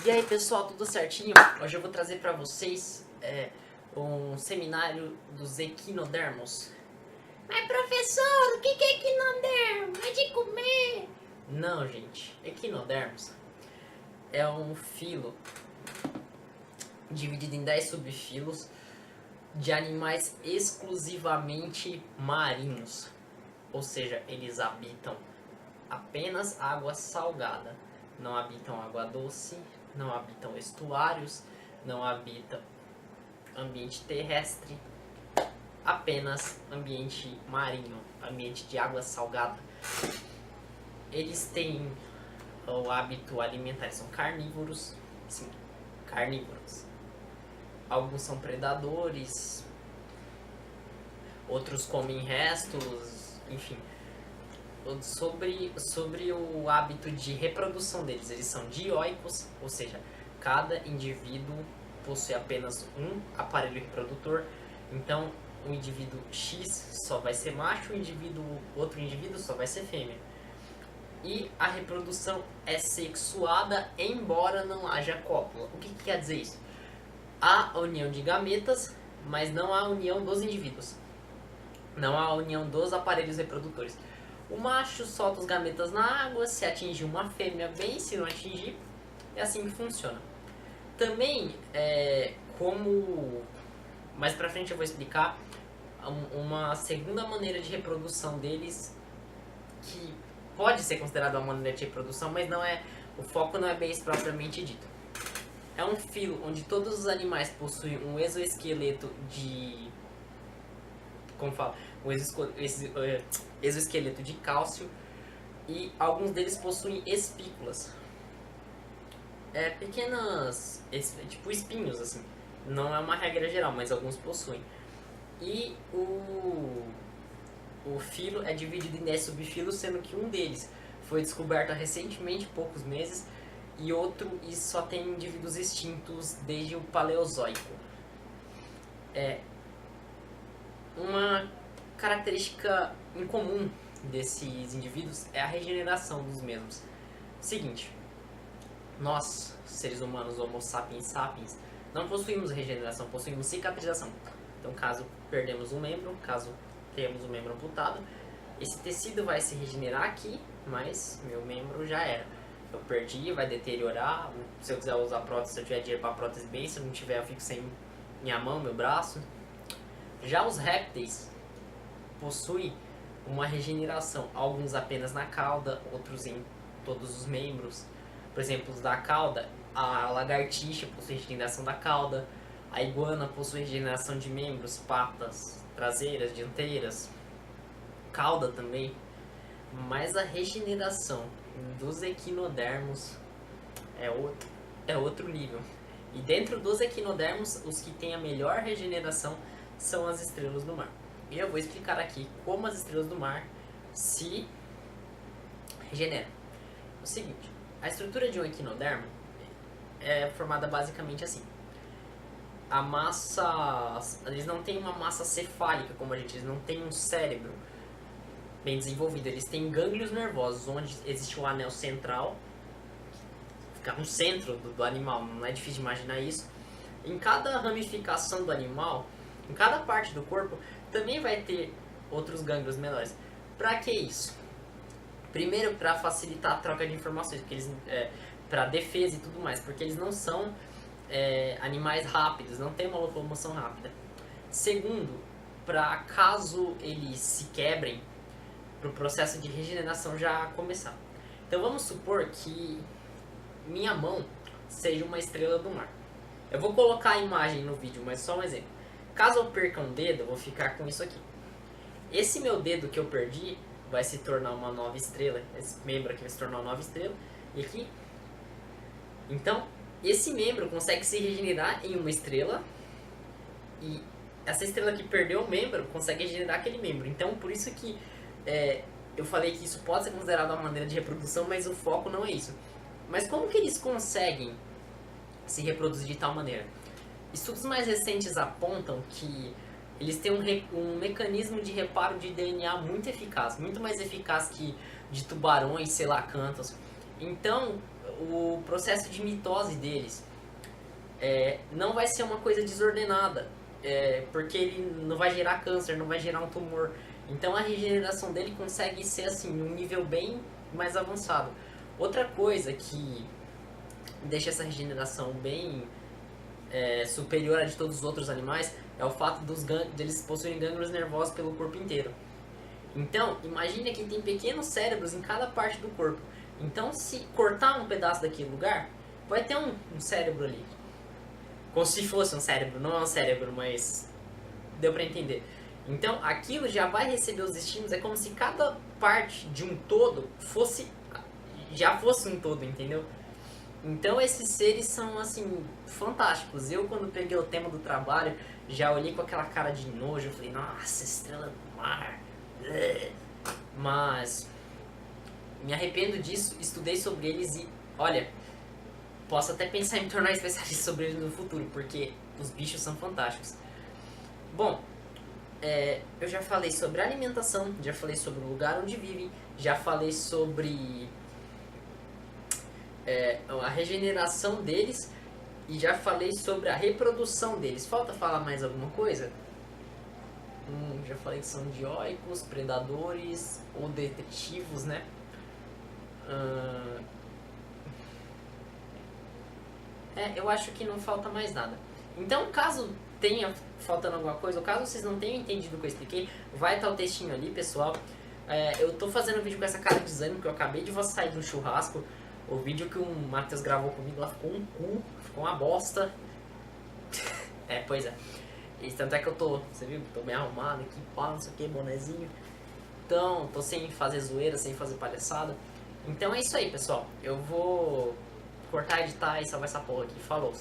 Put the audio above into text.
E aí pessoal, tudo certinho? Hoje eu vou trazer pra vocês um seminário dos equinodermos. Mas professor, o que é equinodermo? É de comer? Não, gente, equinodermos é um filo dividido em 10 subfilos de animais exclusivamente marinhos. Ou seja, eles habitam apenas água salgada. Não habitam água doce, não habitam estuários, não habitam ambiente terrestre, apenas ambiente marinho, ambiente de água salgada. Eles têm o hábito alimentar, são carnívoros, sim, carnívoros. Alguns são predadores, outros comem restos, enfim. Sobre o hábito de reprodução deles, eles são dioicos, ou seja, cada indivíduo possui apenas um aparelho reprodutor. Então, o indivíduo X só vai ser macho, outro indivíduo só vai ser fêmea. E a reprodução é sexuada, embora não haja cópula. O que quer dizer isso? Há a união de gametas, mas não há a união dos indivíduos. Não há a união dos aparelhos reprodutores. O macho solta os gametas na água, se atingir uma fêmea bem, se não atingir, é assim que funciona. Também, mais pra frente eu vou explicar uma segunda maneira de reprodução deles, que pode ser considerada uma maneira de reprodução, mas não é, o foco não é bem isso propriamente dito. É um filo onde todos os animais possuem um exoesqueleto de... como fala? Exoesqueleto de cálcio, e alguns deles possuem espículas. Pequenas, tipo espinhos, assim. Não é uma regra geral, mas alguns possuem. E o filo é dividido em 10 subfilos, sendo que um deles foi descoberto recentemente, poucos meses, e outro só tem indivíduos extintos desde o Paleozoico. Uma característica incomum desses indivíduos é a regeneração dos mesmos. Seguinte, nós, seres humanos, Homo sapiens sapiens, não possuímos regeneração, possuímos cicatrização. Então, caso perdemos um membro, caso tenhamos um membro amputado, esse tecido vai se regenerar aqui, mas meu membro já era. Eu perdi, vai deteriorar. Se eu quiser usar prótese, se eu tiver dinheiro para prótese, bem. Se eu não tiver, eu fico sem minha mão, meu braço. Já os répteis possuem uma regeneração, alguns apenas na cauda, outros em todos os membros. Por exemplo, os da cauda, a lagartixa possui regeneração da cauda, a iguana possui regeneração de membros, patas traseiras, dianteiras, cauda também. Mas a regeneração dos equinodermos é outro nível. E dentro dos equinodermos, os que têm a melhor regeneração são as estrelas do mar. E eu vou explicar aqui como as estrelas do mar se regeneram. O seguinte, a estrutura de um equinodermo é formada basicamente assim. A massa, eles não têm uma massa cefálica como a gente, eles não têm um cérebro bem desenvolvido, eles têm gânglios nervosos, onde existe um anel central, fica no centro do animal, não é difícil de imaginar isso. Em cada ramificação do animal, em cada parte do corpo, também vai ter outros gânglios menores. Para que isso? Primeiro, para facilitar a troca de informações, porque eles, para defesa e tudo mais, porque eles não são animais rápidos, não tem uma locomoção rápida. Segundo, para caso eles se quebrem, para o processo de regeneração já começar. Então vamos supor que minha mão seja uma estrela do mar. Eu vou colocar a imagem no vídeo, mas só um exemplo. Caso eu perca um dedo, eu vou ficar com isso aqui. Esse meu dedo que eu perdi vai se tornar uma nova estrela. Esse membro aqui vai se tornar uma nova estrela. E aqui. Então, esse membro consegue se regenerar em uma estrela. E essa estrela que perdeu o membro consegue regenerar aquele membro. Então, por isso que eu falei que isso pode ser considerado uma maneira de reprodução, mas o foco não é isso. Mas como que eles conseguem se reproduzir de tal maneira? Estudos mais recentes apontam que eles têm um mecanismo de reparo de DNA muito eficaz, muito mais eficaz que de tubarões, selacantos. Então, o processo de mitose deles não vai ser uma coisa desordenada, porque ele não vai gerar câncer, não vai gerar um tumor. Então a regeneração dele consegue ser assim, um nível bem mais avançado. Outra coisa que deixa essa regeneração bem superior à de todos os outros animais é o fato deles possuírem gânglios nervosos pelo corpo inteiro. Então, imagine que tem pequenos cérebros em cada parte do corpo. Então, se cortar um pedaço daquele lugar, vai ter um cérebro ali. Como se fosse um cérebro, não é um cérebro, mas deu pra entender. Então, aquilo já vai receber os estímulos, é como se cada parte de um todo já fosse um todo, entendeu? Então, esses seres são, assim, fantásticos. Eu, quando peguei o tema do trabalho, já olhei com aquela cara de nojo, eu falei, nossa, estrela do mar. Mas me arrependo disso, estudei sobre eles e, olha, posso até pensar em me tornar especialista sobre eles no futuro, porque os bichos são fantásticos. Bom, eu já falei sobre alimentação, já falei sobre o lugar onde vivem, já falei sobre a regeneração deles e já falei sobre a reprodução deles. Falta falar mais alguma coisa? Já falei que são dioicos, predadores ou detritivos, né? Eu acho que não falta mais nada. Então, caso tenha faltando alguma coisa, ou caso vocês não tenham entendido o que eu expliquei, vai estar o textinho ali, pessoal. Eu tô fazendo um vídeo com essa cara de desânimo, porque eu acabei de sair de um churrasco. O vídeo que o Matheus gravou comigo lá ficou um cu, ficou uma bosta. Pois é. E tanto é que eu tô, você viu? Tô bem arrumado aqui, pá, não sei o que, bonezinho. Então, tô sem fazer zoeira, sem fazer palhaçada. Então é isso aí, pessoal. Eu vou cortar, editar e salvar essa porra aqui. Falou!